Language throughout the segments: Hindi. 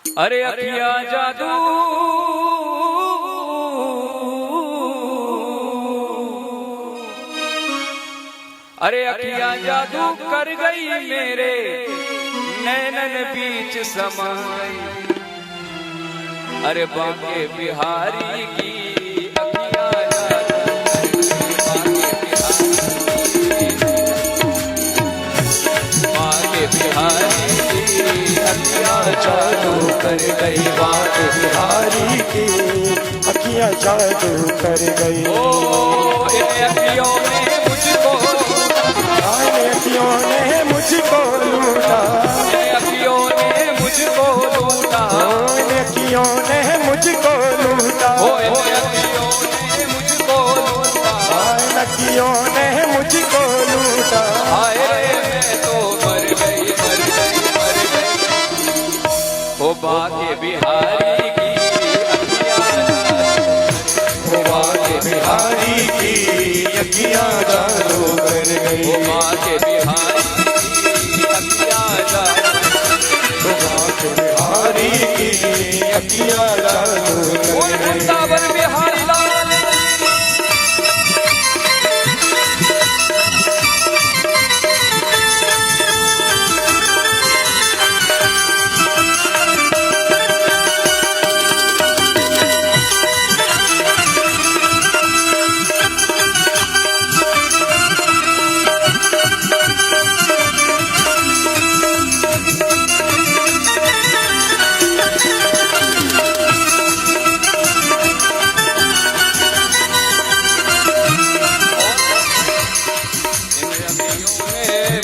अरे अखियां जादू अरे अखियां जादू कर गई मेरे नैनन बीच समा गई। अरे बांके बिहारी की अखियां जादू बांके बिहारी की अखियां जादू कर गई। बांके बिहारी की अखियां जादू कर गई। ओ इन अखियों ने मुझको अखियों ने मुझको लूटा। अखियों ने मुझको लूटा। अखियों ने मुझको लूटा। अखियों ने मुझको लूटा। अखियों ने मुझको लूटा। हाय मैं तो मर गई मर गई मर गई। ओ बांके बिहारी की ओ बांके बिहारी की अखियां जादू कर गई। ओ बांके बिहारी की अखियां जादू। ओ बांके बिहारी की अखियां जादू कर गई। वृंदावन बिहारी लाल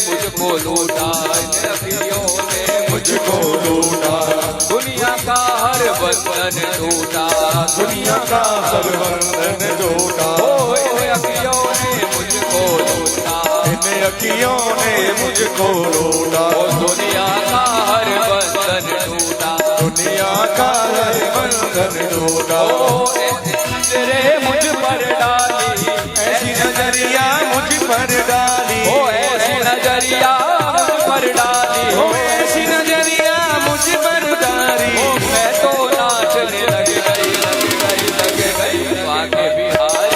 मुझको लूटा। अखियों ने मुझको लूटा। दुनिया का हर बंधन टूटा। दुनिया का हर बंधन टूटा। अखियों ने मुझको लूटा। इन अखियों ने मुझको लूटा। दुनिया का हर बंधन टूटा। दुनिया का हर बंधन टूटा। नजरे मुझ पर डाली ऐसी नजरिया मुझ पर डाली। ऐसी नजरिया मुझ पर डाली। ऐसी नजरिया मुझ पर डाली। मैं तो नाचने लग गई लग गई लग गई। बांके बिहारी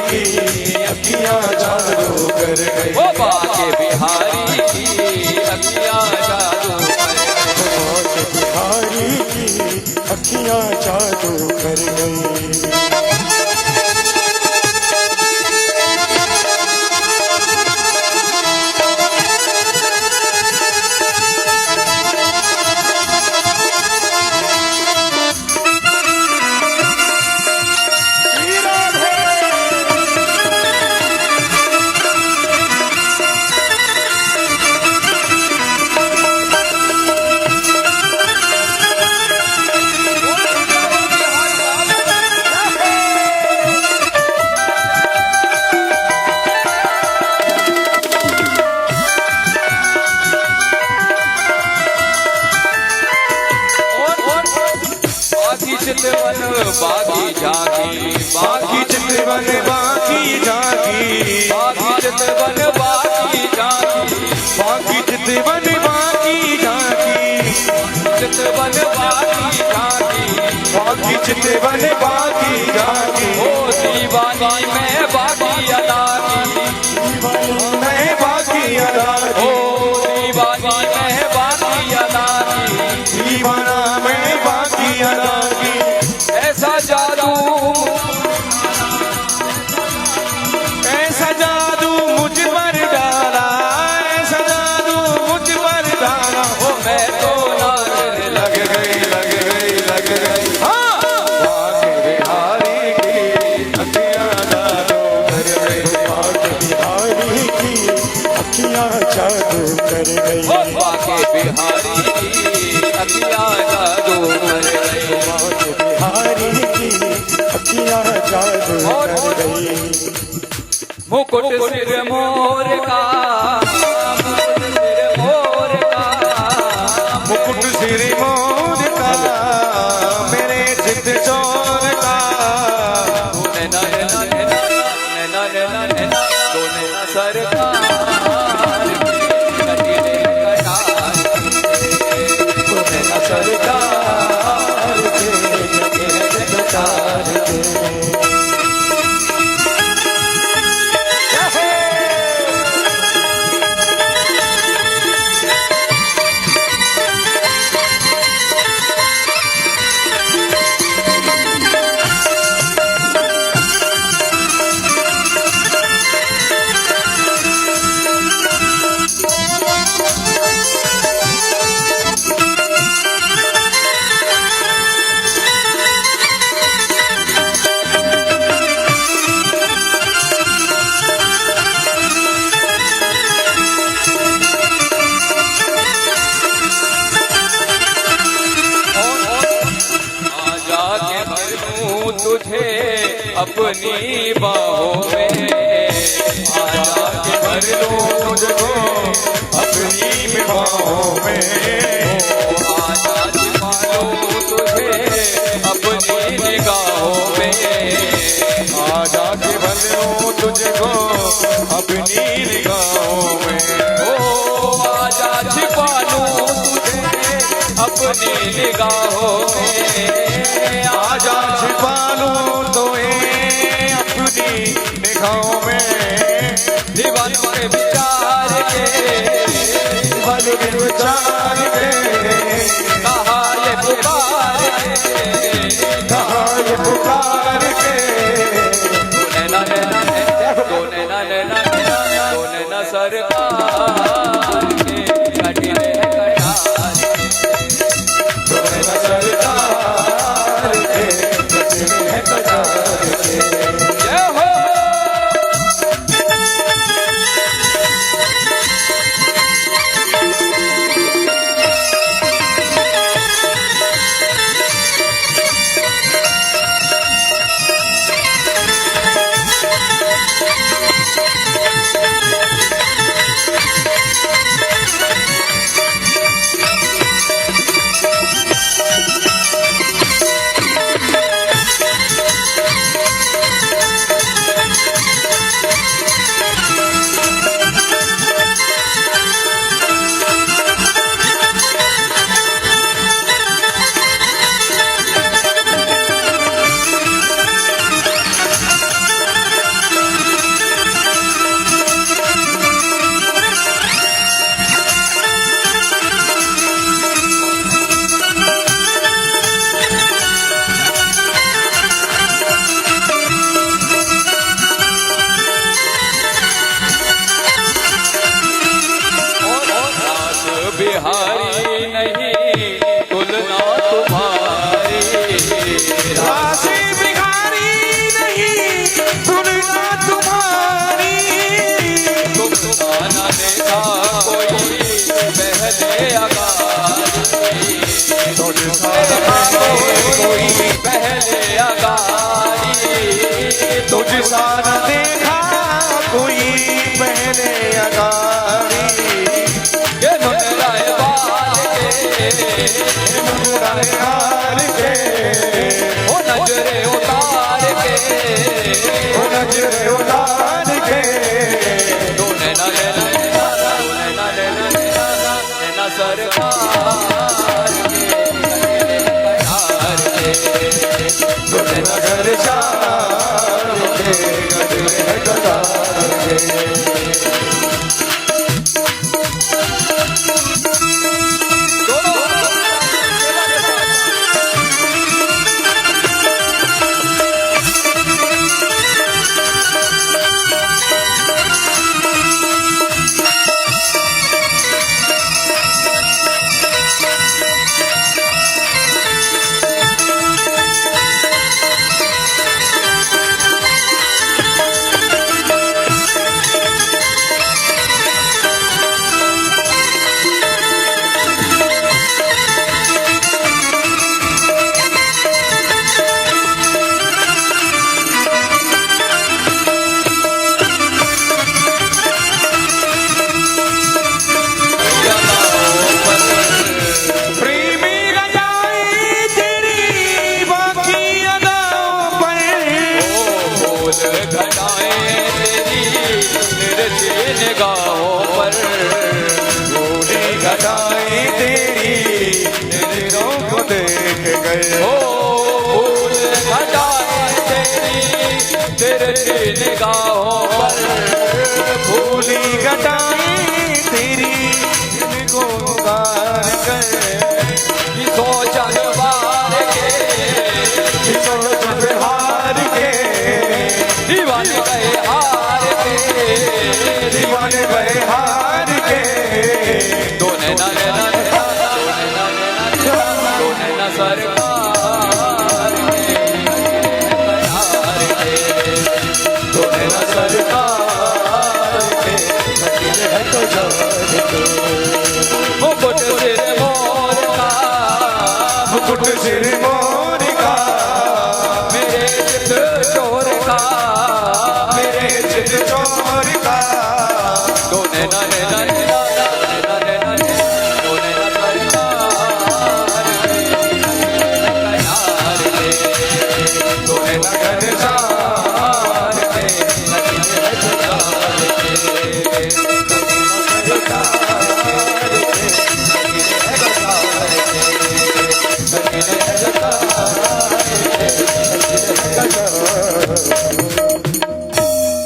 की अखियां जादू कर गई। ओ बांके बिहारी की अखियां जादू कर गई। बांके बिहारी की अखियां जादू बांके बिहारी की अखियां जादू कर गई। चितवन बागी जागी बागी चितवन बागी जागी। बागी चितवन बागी जागी। बागी चितवन बागी जागी। चितवन बागी जागी। बागी चितवन बागी जागी। ओ दीवानी में बागी अदा की। मैं बागी अदा की। ओ दीवानी में बागी अदा की। दीवाना मैं बागी अदा की। ऐसा जादू ऐसा जादू मुझ पर डाला। ऐसा जादू मुझ पर डाला। ओ मैं तो नाचने लग गई लग गई लग गई। बांके बिहारी की अखियां जादू कर गई। बांके बिहारी की अखियां जादू कर गई। बांके बिहारी की अखियां जादू कर गई। बांके बिहारी की अखियां जादू कर गई। मुकुट सिर मोर का मुकुट सिर मोर का मुकुट सिर मोर का मेरे चित चोर का। सरकार अपनी बाहों में आजा के भर लूं तुझको अपनी बाहों में आजा छिपा लूं तुझे अपनी निगाहों में आजा के भर लूं तुझको अपनी निगाहों में ओ आजा छिपा लूं तुझे अपनी निगाहों में आजा छिपा लूं तुम्हें अपनी निगाहों में दीवानों के विचार के बल के विचार के कहा ये पुकार के कहा ये पुकार के तूने ना सरकार के कटने कटार तुम्हें सरकार के कटने कटार के जय हो बिहारी नहीं तुलना तुम्हारी राशि बिहारी नहीं तुलना तुम्हारी तुम तुम्हारा देखा कोई पहले अगारी कोई पहले अगारी तुझ सा न देखा कोई पहले अगारी ये नजराए बाल के हार के ओ नजरे उतार के ओ नजरे उतार के तूने ना सरकार तुझे नगर चार के कटने कटार के निगाहों पर गोली घटाई तेरी नजरों को देख गए ओ फूल घटाए तेरी निगाहों पर गोली घटाई तेरी को उतार गए सोचन बार के सोच हार के दीवाने गए हार के दीवाने गए हार के दोने ना सरकार दोने ना सरकार के है तो मुकुट सिर मोर का मुकुट सिर मोर का मेरे चित चोर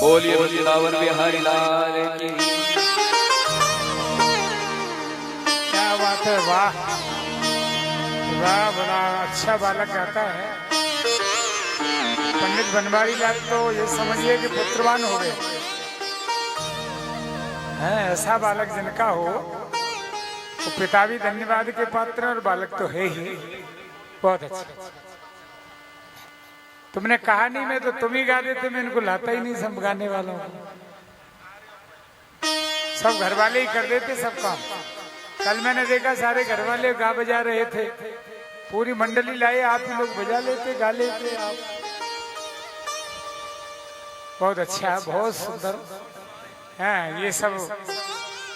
बोलिए वृंदावन बिहारी लाल की। क्या बात है, वाह वाह, बड़ा अच्छा बालक गाता है। पंडित बनवारी लाल तो ये समझिए कि पुत्रवान हो गए हैं। ऐसा बालक जिनका हो तो पिता भी धन्यवाद के पात्र और बालक तो है ही। बहुत अच्छा। तुमने कहा नहीं, मैं तो तुम ही गा देते, मैं इनको लाता ही नहीं सब गाने वालों को। सब घर वाले ही कर देते सब काम। कल मैंने देखा सारे घर वाले गा बजा रहे थे, पूरी मंडली लाए, आप ही लोग बजा लेते गा लेते आप। बहुत अच्छा, बहुत सुंदर है। ये सब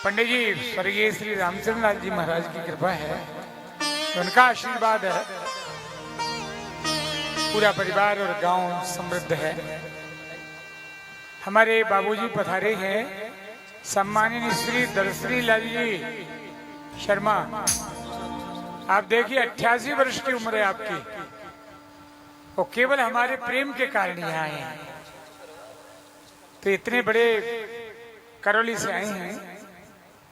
पंडित जी स्वर्गीय श्री रामचंद्र लाल जी महाराज की कृपा है, उनका आशीर्वाद है। पूरा परिवार और गांव समृद्ध है। हमारे बाबूजी पधारे हैं, सम्माननीय श्री दरश्री लाल जी शर्मा। आप देखिए 88 वर्ष की उम्र है आपकी, और केवल हमारे प्रेम के कारण यहाँ आए हैं। तो इतने बड़े करौली से आए हैं,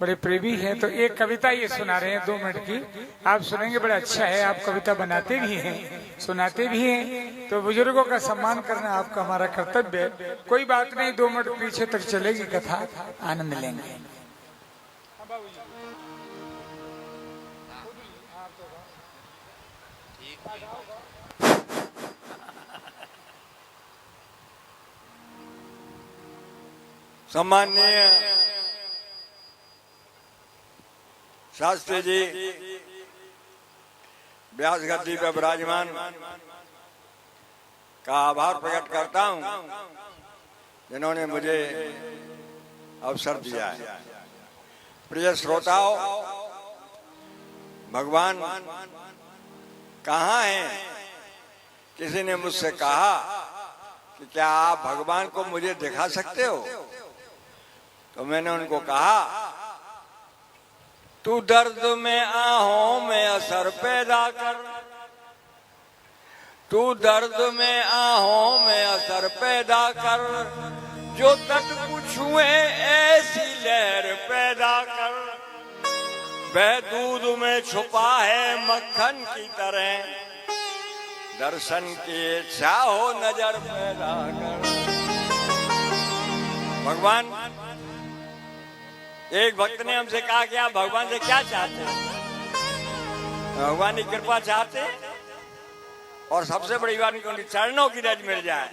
बड़े प्रेमी हैं। तो एक कविता ये सुना रहे हैं 2 मिनट की, आप सुनेंगे, बड़ा अच्छा है। आप कविता बनाते भी हैं, सुनाते भी हैं, तो बुजुर्गों का सम्मान करना आपका हमारा कर्तव्य है। कोई बात नहीं, 2 मिनट पीछे तक चलेगी कथा, आनंद लेंगे। सम्माननीय शास्त्री जी व्यास गद्दी पर विराजमान का आभार प्रकट करता हूं, जिन्होंने मुझे अवसर दिया है। प्रिय श्रोताओं, भगवान कहाँ हैं? किसी ने मुझसे कहा कि क्या आप भगवान को मुझे दिखा सकते हो? तो मैंने उनको कहा, तू दर्द में आहों में असर पैदा कर, तू दर्द में आहों में असर पैदा कर, जो तट छुए ऐसी लहर पैदा कर। वह दूध में छुपा है मक्खन की तरह, दर्शन की इच्छा हो नजर पैदा कर। भगवान, एक भक्त ने हमसे कहा कि आप भगवान से क्या चाहते हैं? भगवान की कृपा चाहते हैं, और सबसे बड़ी बात उनके चरणों की रज मिल जाए।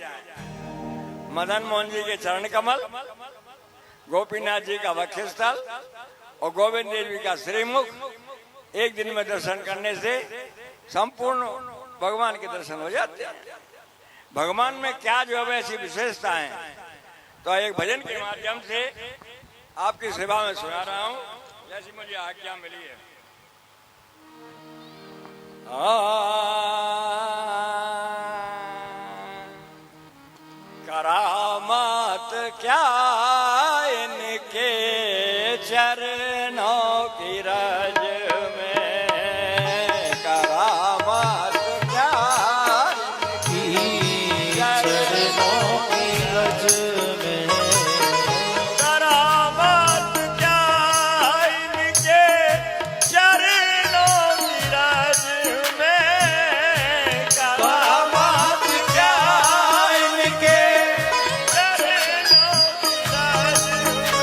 मदन मोहन जी के चरण कमल, गोपीनाथ जी का वक्षस्थल और गोविंद देव जी का श्रीमुख, एक दिन में दर्शन करने से संपूर्ण भगवान के दर्शन हो जाते हैं। भगवान में क्या जो है ऐसी विशेषता है, तो एक भजन के माध्यम से आपकी सेवा में सुना रहा हूं, जैसी मुझे आज्ञा मिली है। करामात क्या इनके चरणों की रज में, करामात क्या इनकी चरणों की रज में, करामात क्या इनके चरणों की रज में, करामात क्या इनके चरणों की रज में,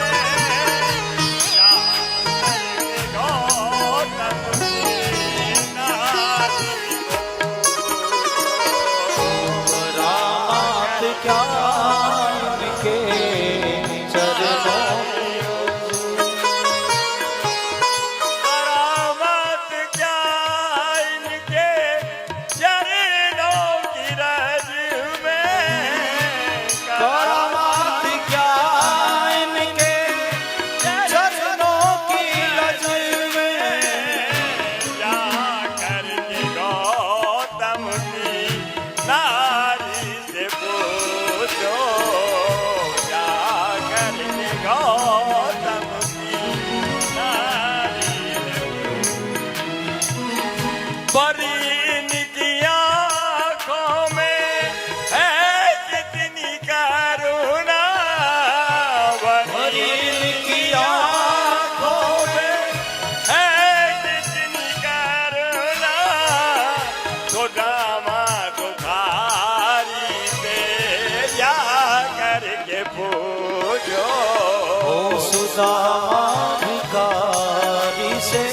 भिखारी से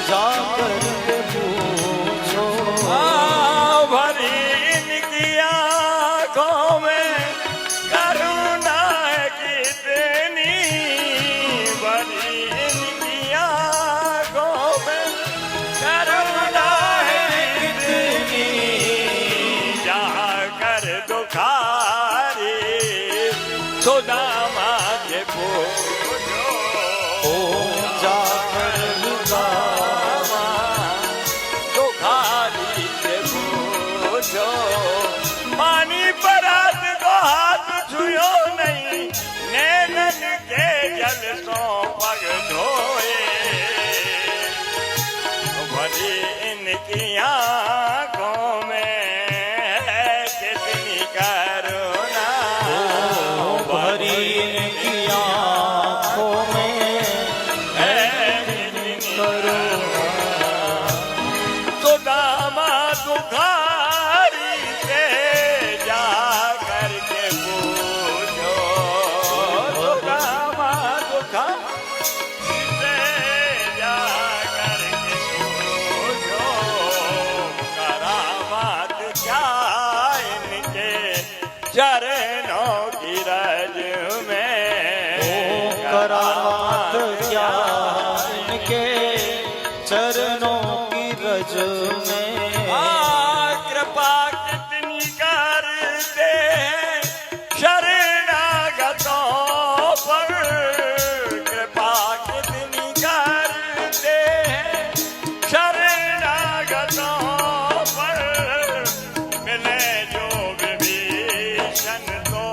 जाकर के पूछो। भरी इनकी आँखों में करुणा कितनी, भरी इनकी आँखों में करुणा कितनी, जाकर दुखारी सुदामा के पूछो। जाकर सुदामा दुखारी के पूछो। मानी परात को हाथ छुयो नहीं, नैनन के जल सो पग धोए। भरी इनकी आँखों में है कितनी करुणा, भरी इनकी आँखों में है कितनी करुणा। सुदामा दुखारी से जाकर के पूछो। सुदामा दुखारी से जाकर के पूछो। करामात क्या इनके चरणों की रज में, करामात क्या इनके चरणों की रज में। कृपा कितनी करते हैं शरणागतों पर, कृपा कितनी करते हैं शरणागतों पर। मिले जो विभीषण तो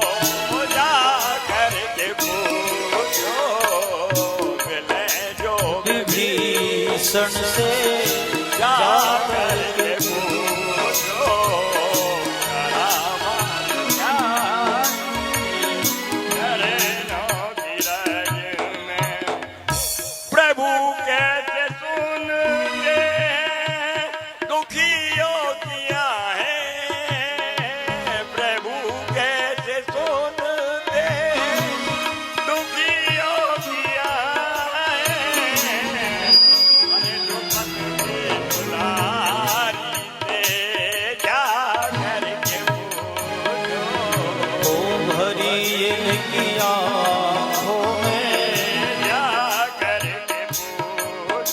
जाकर के पूछो। मिले जो विभीषण से जाकर के पूछो। करामात क्या चरणों की रज में। प्रभु कैसे सुनते हैं दुखियों किया है, प्रभु कैसे सुनते हैं दुखियों किया है। अरे दुखत के दुलारी से जाकर के पूछो। ओ भरी इनकी आँखों में जाकर के पूछो।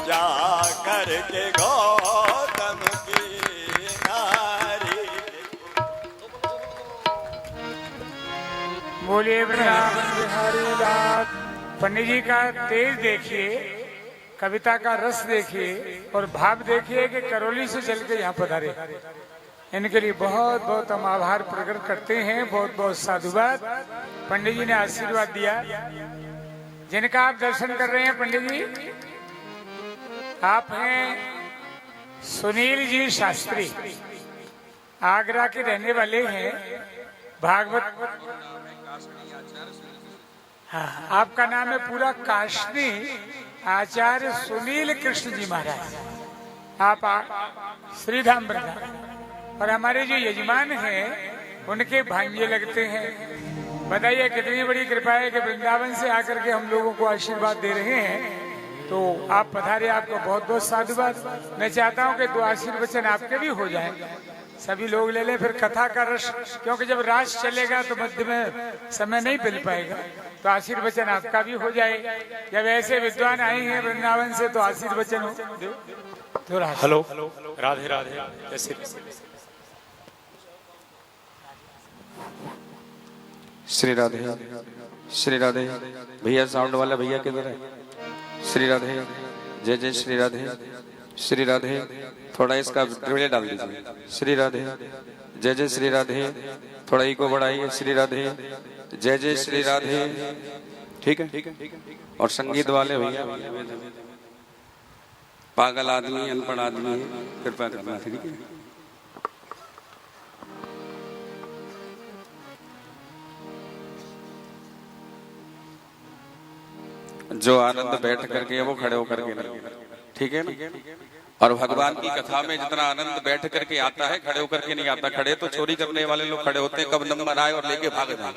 जा करके गौतम की नारी। बोलिए वृंदावन बिहारी लाल। पंडित जी का तेज देखिए, कविता का रस देखिए और भाव देखिए कि करौली से चल के यहाँ पधारे। इनके लिए बहुत बहुत हम आभार प्रकट करते हैं, बहुत बहुत साधुवाद। पंडित जी ने आशीर्वाद दिया। जिनका आप दर्शन कर रहे हैं पंडित जी, आप हैं सुनील जी शास्त्री, आगरा के रहने वाले हैं। भागवत, हाँ, आपका नाम है पूरा काशनी आचार्य सुनील कृष्ण जी महाराज। आप श्रीधाम वृंदावन और हमारे जो यजमान हैं उनके भांजे लगते हैं। बताइए कितनी बड़ी कृपा है कि वृंदावन से आकर के हम लोगों को आशीर्वाद दे रहे हैं। तो आप पधारे, आपको बहुत बहुत साधुवाद। मैं चाहता हूं कि दो आशीर्वचन आपके भी हो जाएं, सभी लोग ले लें, फिर कथा का रस, क्योंकि जब रास चलेगा तो मध्य में समय नहीं मिल पाएगा। तो आशीर्वचन आपका भी हो जाए। जब ऐसे विद्वान आए हैं वृंदावन से तो आशीर्वचन हो तो। हेलो, राधे राधे। जैसे श्री राधे, श्री राधे। भैया साउंड वाला भैया किधर है? श्री राधे, जय जय श्री राधे, श्री राधे। थोड़ा इसका डिले डाल दीजिए। श्री राधे, जय जय श्री राधे। थोड़ा इको बढ़ाइए। श्री राधे, जय जय श्री राधे। ठीक है। और संगीत वाले भैया, पागल आदमी, अनपढ़ आदमी है, कृपया करना। ठीक है। जो आनंद बैठ करके वो खड़े होकर के नहीं, ठीक है ना। और भगवान की कथा में जितना आनंद बैठ करके आता है, खड़े होकर के नहीं आता। खड़े तो चोरी करने वाले लोग खड़े होते हैं, कब नंबर आए और लेके भाग जाए।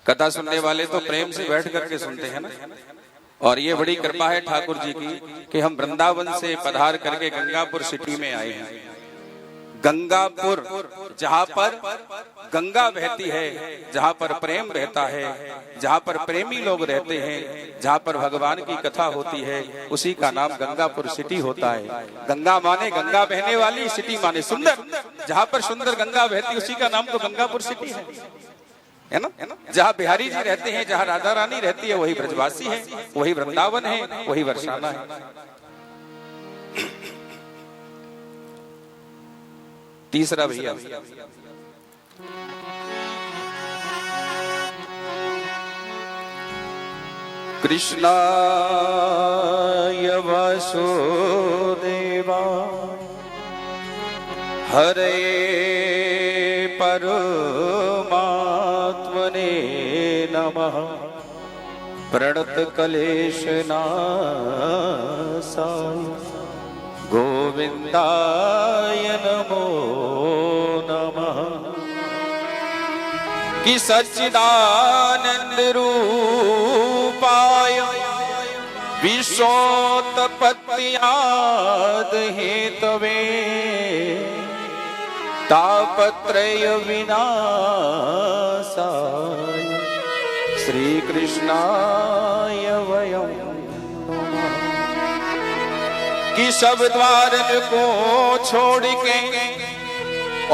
कथा सुनने वाले तो प्रेम से बैठ करके सुनते हैं ना। और ये बड़ी कृपा है ठाकुर जी की कि हम वृंदावन से पधार करके गंगापुर सिटी में आए हैं। गंगापुर, जहाँ पर गंगा बहती है, जहाँ पर प्रेम बहता है, जहाँ पर प्रेमी लोग रहते हैं, जहाँ पर भगवान की कथा होती है, उसी का नाम गंगापुर सिटी होता है। गंगा माने गंगा बहने वाली, सिटी माने सुंदर। जहाँ पर सुंदर गंगा बहती उसी का नाम तो गंगापुर सिटी है ना। जहाँ बिहारी जी रहते हैं, जहाँ राधा रानी रहती है, वही ब्रजवासी है, वही वृंदावन है, वही बरसाना है। तीसरा भैया, कृष्णाय वासुदेवा हरे परमात्मने नमः। प्रणत क्लेश नाशाय गोविंदाय नमो नमः। कि सच्चिदानंद रूपाय विश्वोत्पत्त्याद हेतवे तापत्रय विनाशाय श्री कृष्णाय वयं नमः। कि सब द्वारन को छोड़ के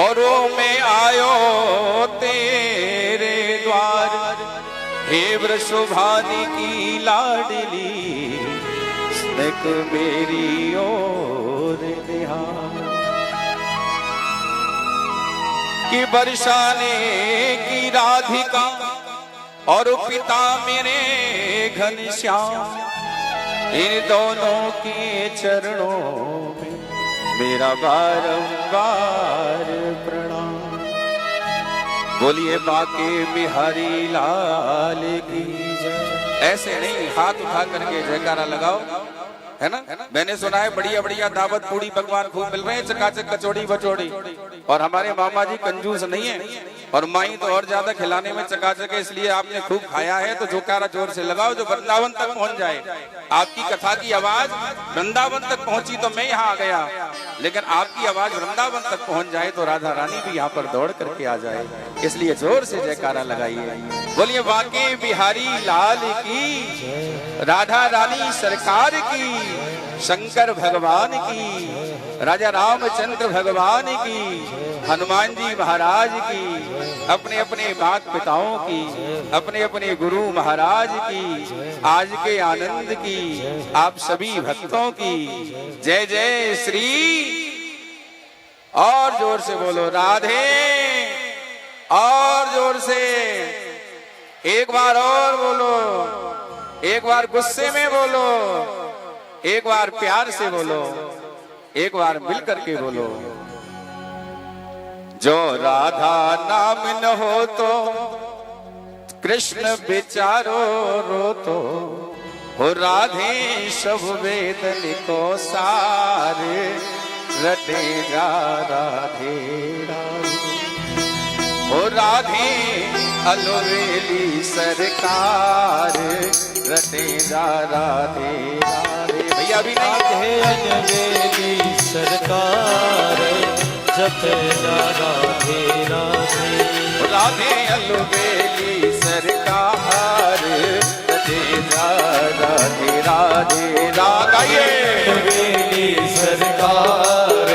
औरों में आयो तेरे द्वार। हे वृषभानि की लाडली स्नेक मेरी ओर निहार। कि बरसाने की राधिका और पिता मेरे घनश्याम, इन दोनों के चरणों में मेरा बारंबार प्रणाम। बोलिए बाके बिहारी लाल की जय। ऐसे नहीं, हाथ उठा करके जयकारा लगाओ, है ना। मैंने सुना है बढ़िया बढ़िया दावत पूड़ी पकवान खूब मिल रहे हैं, चकाचक कचौड़ी बचौड़ी। और हमारे मामा जी कंजूस नहीं है, और माई तो और ज्यादा खिलाने में चकाचक है, इसलिए आपने खूब खाया है। तो जोकारा जोर से लगाओ जो वृंदावन तक पहुंच जाए। आपकी कथा की आवाज वृंदावन तक पहुंची तो मैं यहाँ आ गया, लेकिन आपकी आवाज वृंदावन तक पहुंच जाए तो राधा रानी भी यहाँ पर दौड़ करके आ जाए। इसलिए जोर से जयकारा लगाइए। बोलिए बाके बिहारी लाल की, राधा रानी सरकार की। शंकर भगवान की, राजा रामचंद्र भगवान की, हनुमान जी महाराज की, अपने अपने माता पिताओं की, अपने अपने गुरु महाराज की, आज के आनंद की, आप सभी भक्तों की जय जय श्री। और जोर से बोलो राधे, और जोर से, एक बार और बोलो, एक बार गुस्से में बोलो, एक बार प्यार से बोलो, एक बार मिल करके बोलो। जो राधा नाम न हो तो कृष्ण बेचारो रो तो, हो राधे सब वेदन को सारे रटेगा राधे राधे, हो राधे अलवेली सरकार रटेगा राधे राधे। भैया अभी नहीं अलवेली सरकार जपेगा राधे राधे, राधे अलवेली सरकार रटेगा राधे राधे राधे। अलवेली सरकार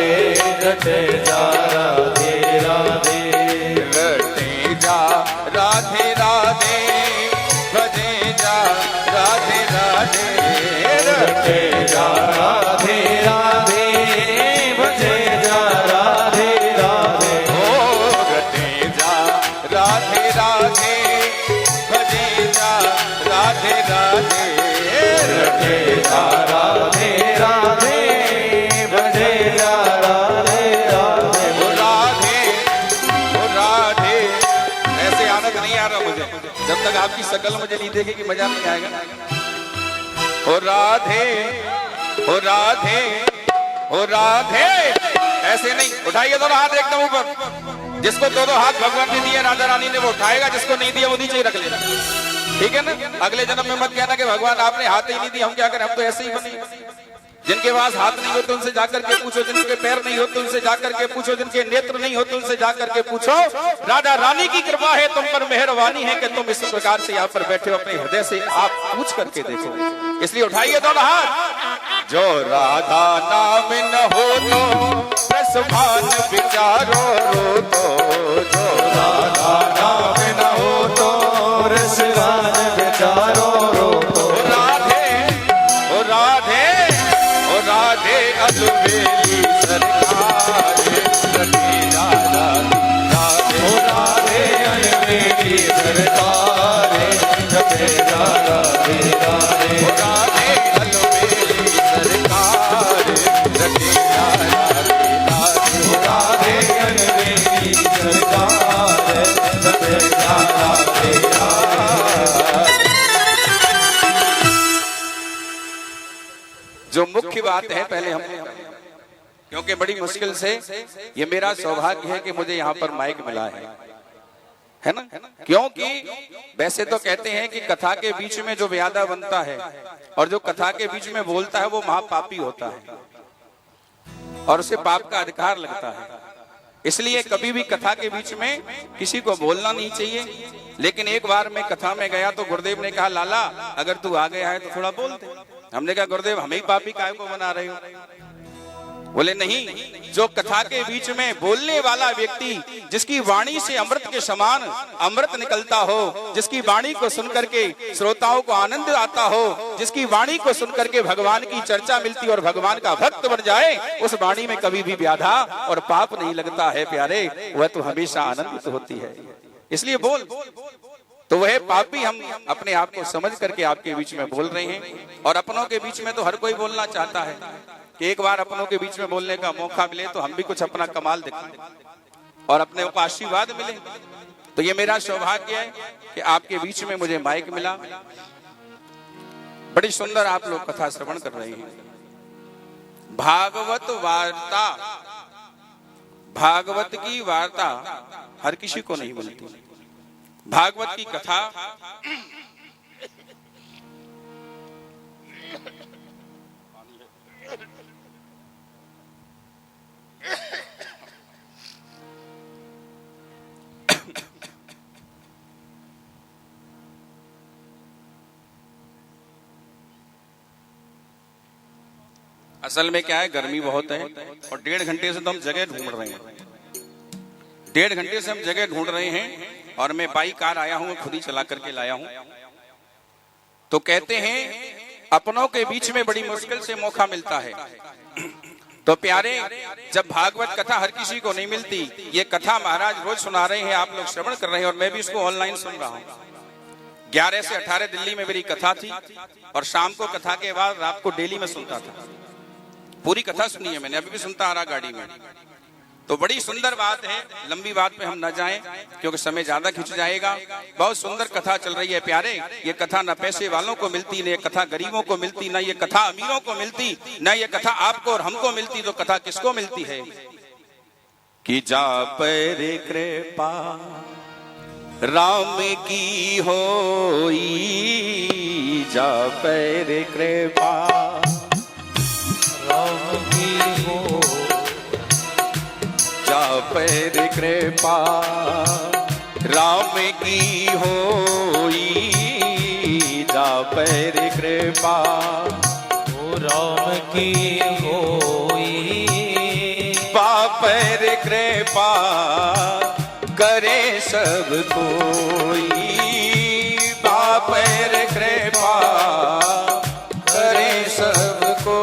जपेगा राधे राधे, रटेगा राधे राधे, भजेगा राधे राधे, रटेगा राधे राधे, भजेगा राधे राधे, ओ रटेगा राधे राधे, भजेगा राधे राधे, रटेगा राधे राधे, भजेगा राधे राधे। ओ राधे, ओ राधे। ऐसे आनंद नहीं आ रहा मुझे, जब तक आपकी शकल मुझे नहीं देखेगी मजा नहीं आएगा। ओ राधे, ओ राधे, ओ राधे। ऐसे नहीं, उठाइए दोनों हाथ एकदम ऊपर। जिसको दो दो हाथ भगवान ने दिए राधा रानी ने वो उठाएगा, जिसको नहीं दिया वो नीचे ही रख लेना, ठीक है ना। अगले जन्म में मत कहना कि भगवान आपने हाथ ही नहीं दिया, हम क्या करें, हम तो ऐसे ही बने। जिनके पास हाथ नहीं होते उनसे जाकर के पूछो, जिनके पैर नहीं होते उनसे जाकर के पूछो, जिनके नेत्र नहीं होते उनसे जाकर के पूछो। राधा रानी की कृपा है तुम पर, मेहरबानी है कि तुम इस प्रकार से यहाँ पर बैठे हो, अपने हृदय से आप पूछ करके देखो। इसलिए उठाइए दोनों हाथ। जो राधा नाम न हो तो रसभान विचारो रो तो, जो राधा नाम न हो तो रसगान विचारो रो तो, राधे, ओ राधे, ओ राधे अलवेली सरकार रटेगा राधे, ओ राधे अलवेली सरकार जपेगा राधे राधे, ओ राधे अलवेली सरकार रटेगा राधे राधे, ओ राधे अलवेली सरकार जपेगा राधे राधे। जो मुख्य बात है पहले हम, क्योंकि बड़ी मुश्किल से ये मेरा सौभाग्य है कि मुझे यहाँ पर माइक मिला है ना। क्योंकि वैसे तो कहते हैं कि कथा के बीच में जो व्यादा बनता है और जो कथा के बीच में बोलता है वो महापापी होता है और उसे पाप का अधिकार लगता है। इसलिए कभी भी कथा के बीच में किसी को बोलना नहीं चाहिए। लेकिन एक बार मैं कथा में गया तो गुरुदेव ने कहा, लाला अगर तू आ गया है तो थोड़ा बोल दे। हमने कहा गुरुदेव हमें ही पापी काय को बना रहे हो। बोले नहीं, जो कथा के बीच में बोलने वाला व्यक्ति, जिसकी वाणी से अमृत के समान अमृत निकलता हो, जिसकी वाणी को सुनकर के श्रोताओं को आनंद आता हो, जिसकी वाणी को सुनकर के भगवान की चर्चा मिलती और भगवान का भक्त बन जाए, उस वाणी में कभी भी व्याधा और पाप नहीं लगता है प्यारे, वह तो हमेशा आनंदित होती है। इसलिए बोल। तो वह पापी हम अपने आप को समझ करके आपके बीच में बोल रहे हैं। और अपनों के बीच में तो हर कोई बोलना चाहता है कि एक बार अपनों के बीच में बोलने का मौका मिले तो हम भी कुछ अपना कमाल दिखाएं और अपने को आशीर्वाद मिले। तो ये मेरा सौभाग्य है कि आपके बीच में मुझे माइक मिला। बड़ी सुंदर आप लोग कथा श्रवण कर रहे हैं। भागवत वार्ता, भागवत की वार्ता हर किसी को नहीं मिलती। भागवत की कथा असल में क्या है, गर्मी बहुत है और 1.5 घंटे से तो हम जगह ढूंढ रहे हैं। 1.5 घंटे से हम जगह ढूंढ रहे हैं और मैं बाई कार आया हूं, खुद ही चला करके लाया हूं। तो कहते हैं अपनों के बीच में बड़ी मुश्किल से मौका मिलता है। तो प्यारे, जब भागवत कथा हर किसी को नहीं मिलती, ये कथा महाराज रोज सुना रहे हैं, आप लोग श्रवण कर रहे हैं और मैं भी इसको ऑनलाइन सुन रहा हूं। 11 से 18 दिल्ली में मेरी कथा थी और शाम को कथा के बाद रात को दिल्ली में सुनता था। पूरी कथा सुनी है मैंने, अभी भी सुनता आ रहा गाड़ी में। तो बड़ी सुंदर बात है, लंबी बात पे हम न जाएं क्योंकि समय ज्यादा खिंच जाएगा। बहुत सुंदर कथा चल रही है प्यारे। ये कथा न पैसे वालों को मिलती, न ये कथा गरीबों को मिलती, न ये कथा अमीरों को मिलती, न ये कथा आपको और हमको मिलती। तो कथा किसको मिलती है कि जा पर कृपा राम की होई, जा पर कृपा राम की हो, जा पर कृपा राम की होई, जा पर कृपा ओ राम की होई, पर कृपा करे सब कोई, पर कृपा करे सब को।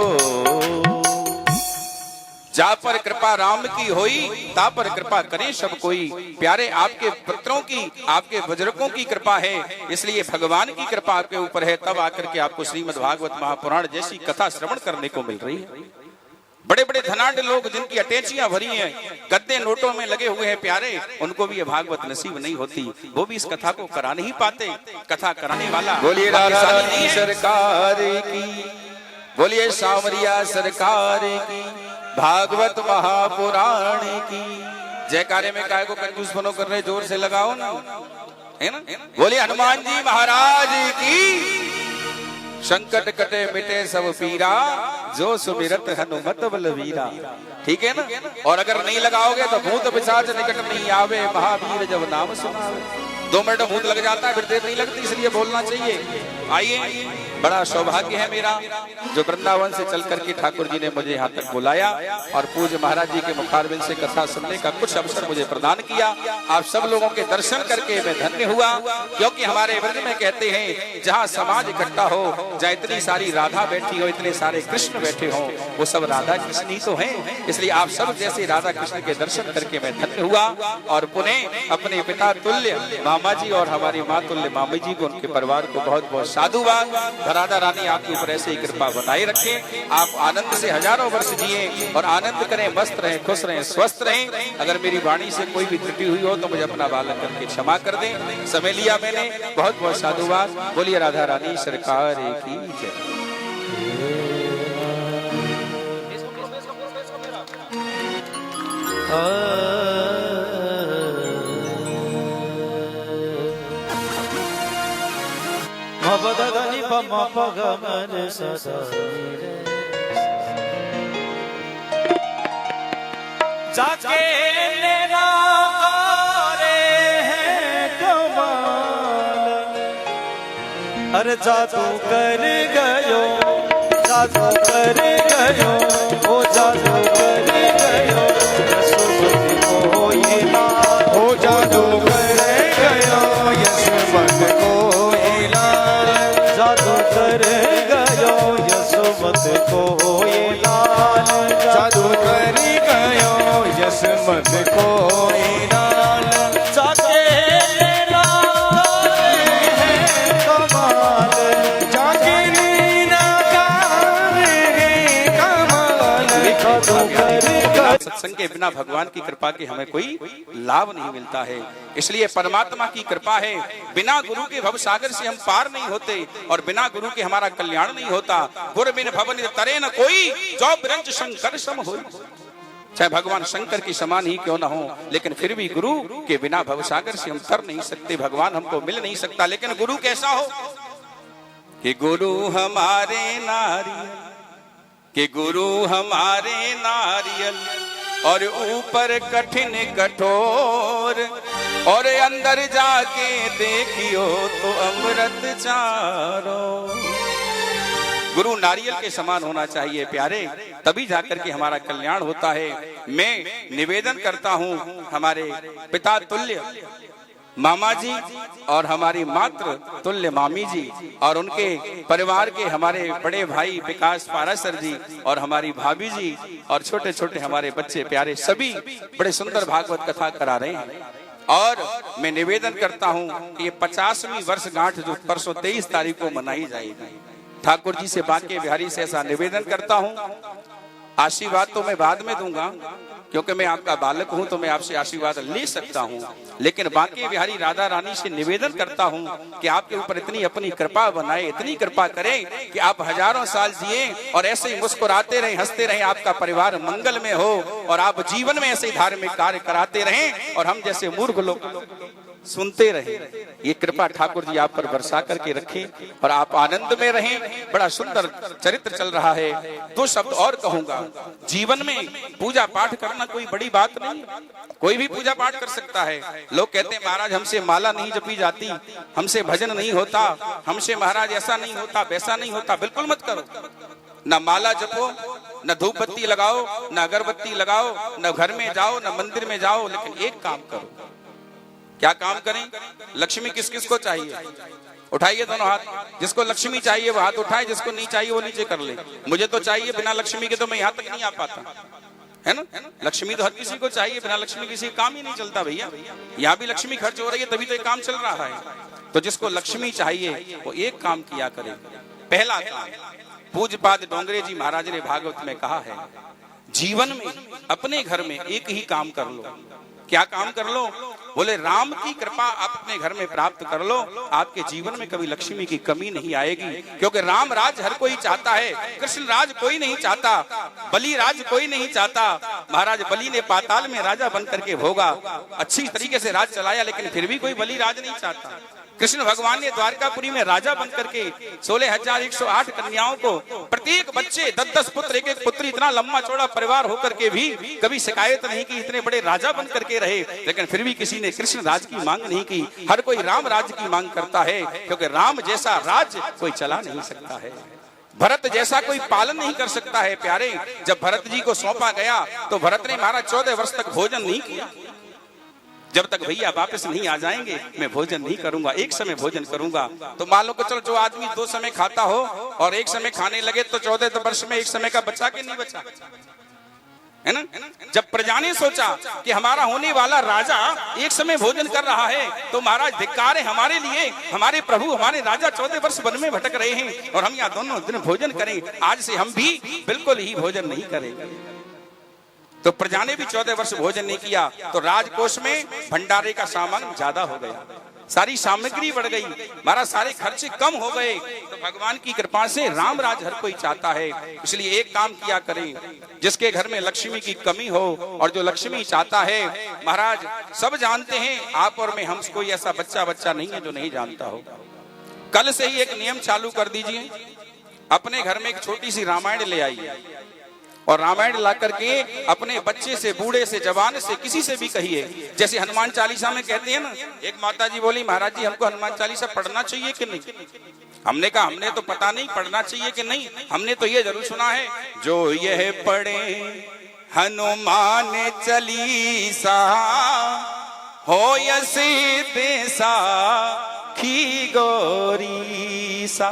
जा पर कृपा राम की होई, ता पर कृपा करे सब कोई। प्यारे, आपके पुत्रों की, आपके बुजुर्गों की कृपा है, इसलिए भगवान की कृपा आपके ऊपर है, तब आकर के आपको श्रीमद् भागवत महापुराण जैसी कथा श्रवण करने को मिल रही है। बड़े बड़े धनाढ़ लोग जिनकी अटैचियां भरी हैं, गद्दे नोटों में लगे हुए हैं प्यारे, उनको भी ये भागवत नसीब नहीं होती, वो भी इस कथा को करा नहीं पाते। कथा कराने वाला बोलिए राधा रानी सरकार की, बोलिए सावरिया सरकार की, भागवत महापुराण की। जयकारे में काय को कंजूस बनो कर रहे, जोर से लगाओ ना, है ना। बोलिए हनुमान जी महाराज की। संकट कटे मिटे सब पीरा, जो सुमिरत हनुमत बलवीरा। ठीक है ना। और अगर नहीं लगाओगे तो भूत पिशाच निकट नहीं आवे, महावीर जब नाम सुनावे। 2 मिनट भूत लग जाता है, फिर देर नहीं लगती, इसलिए बोलना चाहिए। आइए, बड़ा सौभाग्य है मेरा जो वृंदावन से चल करके ठाकुर जी ने मुझे यहाँ तक बुलाया और पूज्य महाराज जी के मुखारबिंद से कथा सुनने का कुछ अवसर मुझे प्रदान किया। आप सब लोगों के दर्शन करके मैं धन्य हुआ, क्योंकि हमारे व्रज में कहते हैं जहाँ समाज इकट्ठा हो, जहाँ इतनी सारी राधा बैठी हो, इतने सारे कृष्ण बैठे हो, वो सब राधा कृष्ण ही तो हैं। इसलिए आप सब जैसे राधा कृष्ण के दर्शन करके मैं धन्य हुआ और पुनः अपने पिता तुल्य मामा जी और हमारी माँ तुल्य मामी जी को, उनके परिवार को बहुत बहुत साधुवाद। राधा रानी आपके ऊपर ऐसे ही कृपा बनाए रखे, आप आनंद से हजारों वर्ष जिए और आनंद करें, मस्त रहें, खुश रहें, स्वस्थ रहें। अगर मेरी वाणी से कोई भी त्रुटि हुई हो तो मुझे अपना बालक करके क्षमा कर दें। समय लिया मैंने, बहुत बहुत साधुवाद। बोलिए राधा रानी सरकार की जय। मपदनि पमपगमन सदा जाके लेना करे हैं कमाल। अरे जादू कर गयो, जादू कर गयो, ओ जादू कर गयो, यशोमती कोई ना, ओ जादू कर गयो यशोमत कोई लाल, जादू कर गयो यशोमत कोई लाल, जादू कर गयो यशोमत कोई लाल। जाके लेना करे हैं कमाल, जाके लीला करे कमाल। जादू कर गयो। सत्संग के बिना भगवान की कृपा के हमें कोई लाभ नहीं मिलता है, इसलिए परमात्मा की कृपा है। बिना गुरु के भव सागर से हम पार नहीं होते और बिना गुरु के हमारा कल्याण नहीं होता। गुर बिन भवन तरे न कोई, जो ब्रज शंकर सम होई। चाहे भगवान शंकर की समान ही क्यों ना हो, लेकिन फिर भी गुरु के बिना भव सागर से हम तर नहीं सकते, भगवान हमको मिल नहीं सकता। लेकिन गुरु कैसा हो कि गुरु हमारे नारियल, कि गुरु हमारे नारियल और ऊपर कठिन कठोर, और अंदर जाके देखियो तो अमृत चारो। गुरु नारियल के समान होना चाहिए प्यारे, तभी जाकर के हमारा कल्याण होता है। मैं निवेदन करता हूं हमारे पिता तुल्य मामा जी और हमारी मात्र तुल्य मामी जी और उनके परिवार के हमारे बड़े भाई विकास पारासर जी और हमारी भाभी जी और छोटे छोटे हमारे बच्चे प्यारे सभी बड़े सुंदर भागवत कथा करा रहे हैं। और मैं निवेदन करता हूं कि ये 50वीं वर्षगांठ जो परसों 23 तारीख को मनाई जाएगी, ठाकुर जी से बांके बिहारी से ऐसा निवेदन करता हूं। आशीर्वाद तो मैं बाद में दूंगा क्योंकि मैं आपका बालक हूं, तो मैं आपसे आशीर्वाद ले सकता हूं, लेकिन बांके बिहारी राधा रानी से निवेदन करता हूं कि आपके ऊपर इतनी अपनी कृपा बनाए, इतनी कृपा करें कि आप हजारों साल जिए और ऐसे ही मुस्कुराते रहें, हंसते रहें, आपका परिवार मंगल में हो और आप जीवन में ऐसे धार्मिक कार्य कराते रहें और हम जैसे मूर्ख लोग सुनते रहे। ये कृपा ठाकुर जी आप पर बरसा करके रखें और आप आनंद में रहें। बड़ा सुंदर चरित्र चल रहा है। 2 शब्द और कहूंगा। जीवन में पूजा पाठ करना कोई बड़ी बात नहीं, कोई भी पूजा पाठ कर सकता है। लोग कहते हैं महाराज हमसे माला नहीं जपी जाती, हमसे भजन नहीं होता, हमसे महाराज ऐसा नहीं होता, वैसा नहीं होता। बिल्कुल मत करो, न माला जपो, न धूप बत्ती लगाओ, न अगरबत्ती लगाओ, न घर में जाओ, न मंदिर में जाओ, लेकिन एक काम करो। क्या काम करें? लक्ष्मी किस किस को चाहिए? उठाइए दोनों हाथ। जिसको लक्ष्मी चाहिए वो हाथ उठाए, जिसको नहीं चाहिए वो नीचे कर ले। मुझे तो चाहिए, बिना लक्ष्मी के तो मैं यहाँ तक नहीं आ पाता, है ना? लक्ष्मी तो हर किसी को चाहिए, बिना लक्ष्मी किसी का काम ही नहीं चलता भैया। यहाँ भी लक्ष्मी खर्च हो रही है तभी तो ये काम चल रहा है। तो जिसको लक्ष्मी चाहिए वो एक काम किया करे। पहला काम, पूज्यपाद डोंगरे जी महाराज ने भागवत में कहा है, जीवन में अपने घर में एक ही काम कर लो। क्या काम कर लो? बोले राम की कृपा अपने घर में प्राप्त कर लो, आपके जीवन में कभी लक्ष्मी की कमी नहीं आएगी। क्योंकि राम राज हर कोई चाहता है, कृष्ण राज कोई नहीं चाहता, बलि राज कोई नहीं चाहता। महाराज बलि ने पाताल में राजा बन करके भोगा, अच्छी तरीके से राज चलाया, लेकिन फिर भी कोई बलि राज नहीं चाहता। कृष्ण भगवान ने द्वारकापुरी में राजा बन करके 16,108 कन्याओं को, प्रत्येक बच्चे 10-10 पुत्र, एक पुत्री, इतना लंबा चौड़ा परिवार होकर के भी कभी शिकायत नहीं की, इतने बड़े राजा बन करके रहे। लेकिन फिर भी किसी ने कृष्ण राज की मांग नहीं की। हर कोई राम राज की मांग करता है, क्योंकि राम जैसा राज कोई चला नहीं सकता है, भरत जैसा कोई पालन नहीं कर सकता है। प्यारे, जब भरत जी को सौंपा गया तो भरत ने महाराज 14 वर्ष तक भोजन नहीं किया। जब तक भैया वापस नहीं आ जाएंगे मैं भोजन नहीं करूंगा, एक समय भोजन करूंगा। तो मान लो कि चलो जो आदमी 2 समय खाता हो और एक समय खाने लगे तो 14 वर्ष में एक समय का बचा कि नहीं बचा, है ना? जब प्रजा ने सोचा कि हमारा होने वाला राजा एक समय भोजन कर रहा है तो महाराज धिक्कार है हमारे लिए, हमारे प्रभु हमारे राजा 14 वर्ष वन में भटक रहे हैं और हम यहाँ दोनों दिन भोजन करें, आज से हम भी बिल्कुल ही भोजन नहीं करेंगे। तो प्रजा ने भी 14 वर्ष भोजन नहीं किया, तो राजकोष में भंडारे का सामान ज्यादा हो गया, सारी सामग्री बढ़ गई, हमारा सारे खर्चे कम हो गए। तो भगवान की कृपा से राम राज हर कोई चाहता है, इसलिए एक काम किया करें, जिसके घर में लक्ष्मी की कमी हो और जो लक्ष्मी चाहता है, महाराज सब जानते हैं, आप और मैं, हम कोई ऐसा बच्चा नहीं है जो नहीं जानता हो। कल से ही एक नियम चालू कर दीजिए, अपने घर में एक छोटी सी रामायण ले आइए और रामायण ला करके अपने बच्चे से, बूढ़े से, जवान से, किसी से भी कहिए। जैसे हनुमान चालीसा में कहते हैं ना, एक माता जी बोली महाराज जी हमको हनुमान चालीसा पढ़ना चाहिए कि नहीं? हमने कहा हमने तो पता नहीं पढ़ना चाहिए कि नहीं, हमने तो ये जरूर सुना है, जो यह पढ़े हनुमान चालीसा हो यसीसा खी गौरी सा।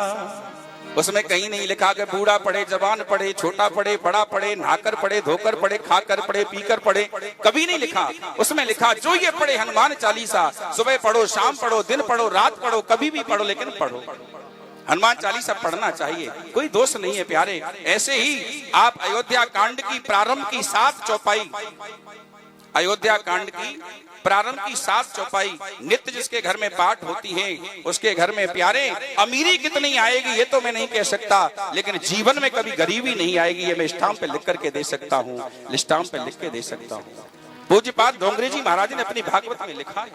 उसमें कहीं नहीं लिखा कि बूढ़ा पढ़े, जवान पढ़े, छोटा पढ़े, बड़ा पढ़े, नहाकर पढ़े, धोकर पढ़े, खाकर पढ़े, पीकर पढ़े, कभी नहीं लिखा। उसमें लिखा जो ये पढ़े हनुमान चालीसा, सुबह पढ़ो, शाम पढ़ो, दिन पढ़ो, रात पढ़ो, कभी भी पढ़ो, लेकिन पढ़ो। हनुमान चालीसा पढ़ना चाहिए, कोई दोष नहीं है प्यारे। ऐसे ही आप अयोध्या कांड की प्रारंभ की 7 चौपाई, अयोध्या कांड की प्रारंभ की 7 चौपाई नित्य जिसके घर में पाठ होती है, उसके घर में प्यारे अमीरी कितनी आएगी ये तो मैं नहीं कह सकता, लेकिन जीवन में कभी गरीबी नहीं आएगी, ये मैं स्टाम्प पे लिख करके दे सकता हूँ, स्टाम्प पे लिख के दे सकता हूँ। पूज्यपाद डोंगरे जी महाराज ने अपनी भागवत में लिखा है,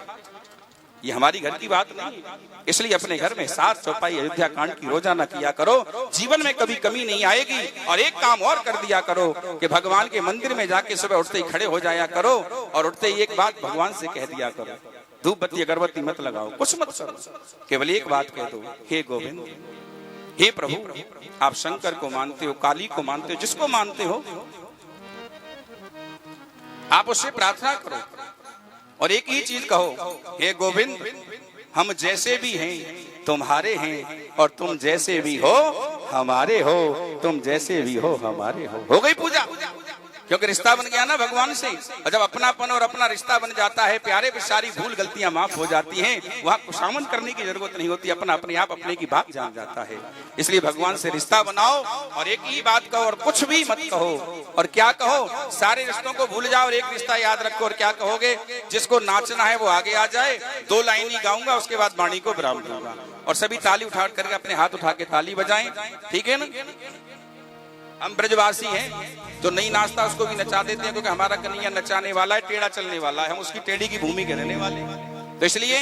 ये हमारी घर की बात नहीं। इसलिए अपने घर में 7 चौपाई अयोध्या कांड की रोजाना किया करो, जीवन में कभी कमी नहीं आएगी। और एक काम और कर दिया करो कि भगवान के मंदिर में जाके सुबह उठते ही खड़े हो जाया करो और उठते ही एक बात भगवान से कह दिया करो, धूप बत्ती अगरबत्ती मत लगाओ, कुछ मत करो, केवल एक बात कह दो, हे गोविंद हे प्रभु, आप शंकर को मानते हो, काली को मानते हो, जिसको मानते हो आप उससे प्रार्थना करो और एक ही चीज कहो, हे गोविंद, हम जैसे भी हैं तुम्हारे हैं और तुम जैसे भी हो हमारे हो, तुम जैसे भी हो हमारे हो गई पूजा। क्योंकि रिश्ता बन गया ना भगवान से, और जब अपनापन और अपना रिश्ता बन जाता है प्यारे, पे सारी भूल गलतियां माफ हो जाती हैं, वहां खुशामन करने की जरूरत नहीं होती, अपना अपने आप अपने की बात जान जाता है। इसलिए भगवान से रिश्ता बनाओ और एक ही बात कहो और कुछ भी मत कहो। और क्या कहो, सारे रिश्तों को भूल जाओ और एक रिश्ता याद रखो। और क्या कहोगे, जिसको नाचना है वो आगे आ जाए, 2 लाइन ही गाऊंगा, उसके बाद वाणी को विराम दूंगा और सभी ताली उठा करके अपने हाथ उठा के ताली बजाएं, ठीक है ना। हम ब्रजवासी हैं तो नहीं नाचता उसको भी नचा देते हैं, क्योंकि हमारा कन्हैया नचाने वाला है, टेढ़ा चलने वाला है, हम उसकी टेढ़ी की भूमि के रहने वाले हैं। तो इसलिए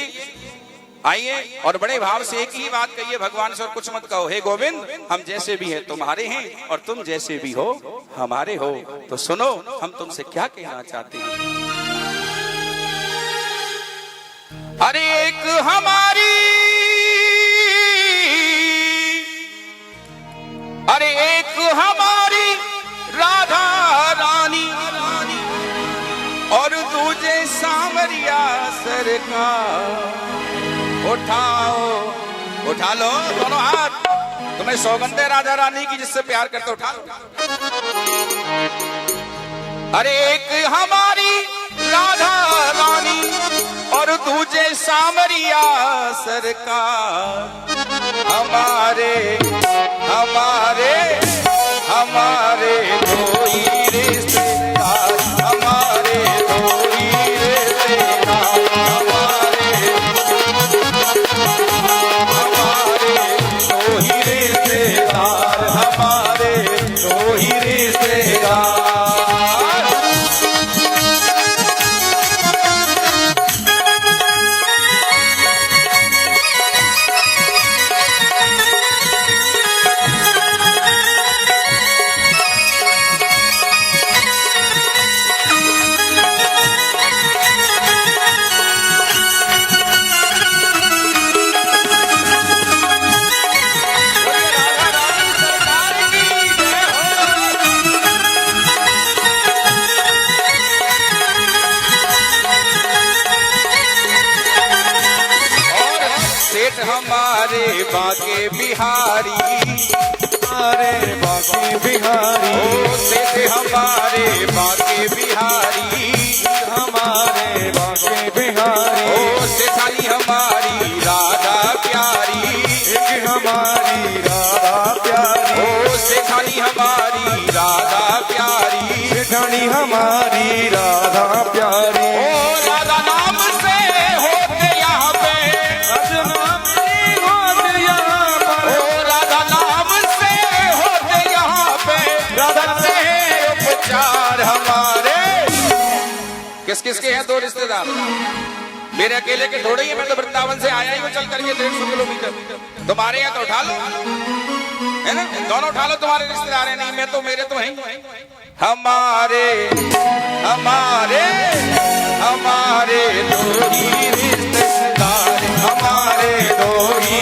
आइए और बड़े भाव से एक ही बात कहिए भगवान से और कुछ मत कहो, हे गोविंद, हम जैसे भी हैं तुम्हारे हैं और तुम जैसे भी हो हमारे हो। तो सुनो, हम तुमसे क्या कहना चाहते हैं। अरे एक हमारी, अरे एक हमारी राधा रानी और दूजे सांवरिया सरकार। उठाओ, उठा लो दोनों हाथ, तुम्हें सौगंध है राधा रानी की जिससे प्यार करते, उठा लो। अरे एक हमारी राधा रानी और दूजे सांवरिया सरकार। हमारे हमारे हमारे दो ही रिश्तेदार, हमारे दो ही रिश्तेदार, हमारे दो ही रिश्तेदार, हमारे दो ही रिश्तेदार। हमारे बाके बिहारी, हमारे बाके बिहारी, ओ सेठ हमारे बाके बिहारी, हमारे बाके बिहारी, ओ सेठानी हमारी राधा प्यारी, एक हमारी राधा प्यारी, ओ सेठानी हमारी राधा प्यारी, सेठानी हमारी राधा प्यारी। ओ राधा नाम से होते यहाँ पे, किस किस के हैं 2 रिश्तेदार, मेरे अकेले के थोड़े ही, मैं तो वृंदावन से आया ही हूँ चल करके 150 किलोमीटर। तुम्हारे यहाँ तो उठा लो, है ना, दोनों उठा लो, तुम्हारे रिश्तेदार हैं। नहीं, मैं तो, मेरे तो हैं। हमारे हमारे हमारे दो ही रिश्तेदार, हमारे दो ही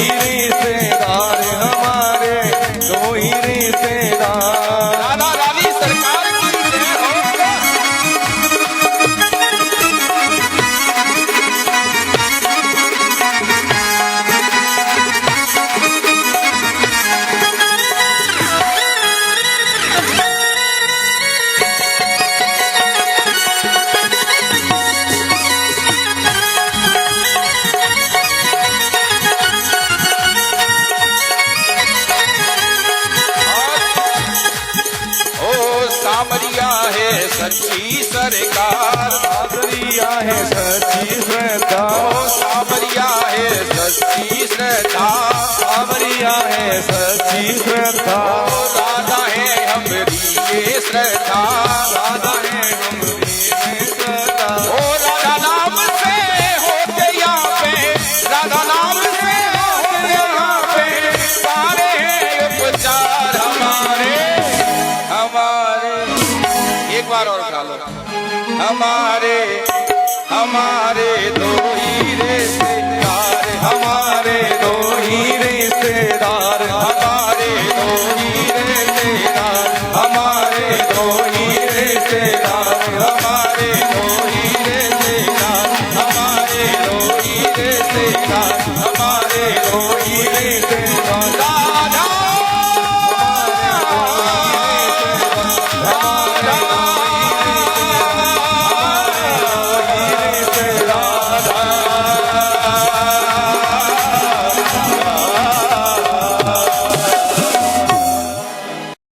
रिश्तेदार, हमारे दो ही रिश्तेदार। राधा रानी सरकार की जय हो। सामरिया है सच्ची सरकार, सामरिया है सच्ची सरकार, सामरिया है सच्ची श्रद्धा, सामरिया है सच्ची श्रद्धा। राधा है हमारी ये श्रद्धा, राधा है हमारी ये श्रद्धा। ओ राधा नाम से होते यहाँ पे, राधा नाम से होते यहाँ पे, सारे हैं उपचार हमारे हमारे। एक बार और उठा लो, हमारे हमारे दो ही रिश्तेदार, हमारे दो ही रिश्तेदार, हमारे दो ही रिश्तेदार, हमारे दो ही रिश्तेदार, हमारे दो ही रिश्तेदार, हमारे दो ही रिश्तेदार, हमारे दो ही रिश्तेदार।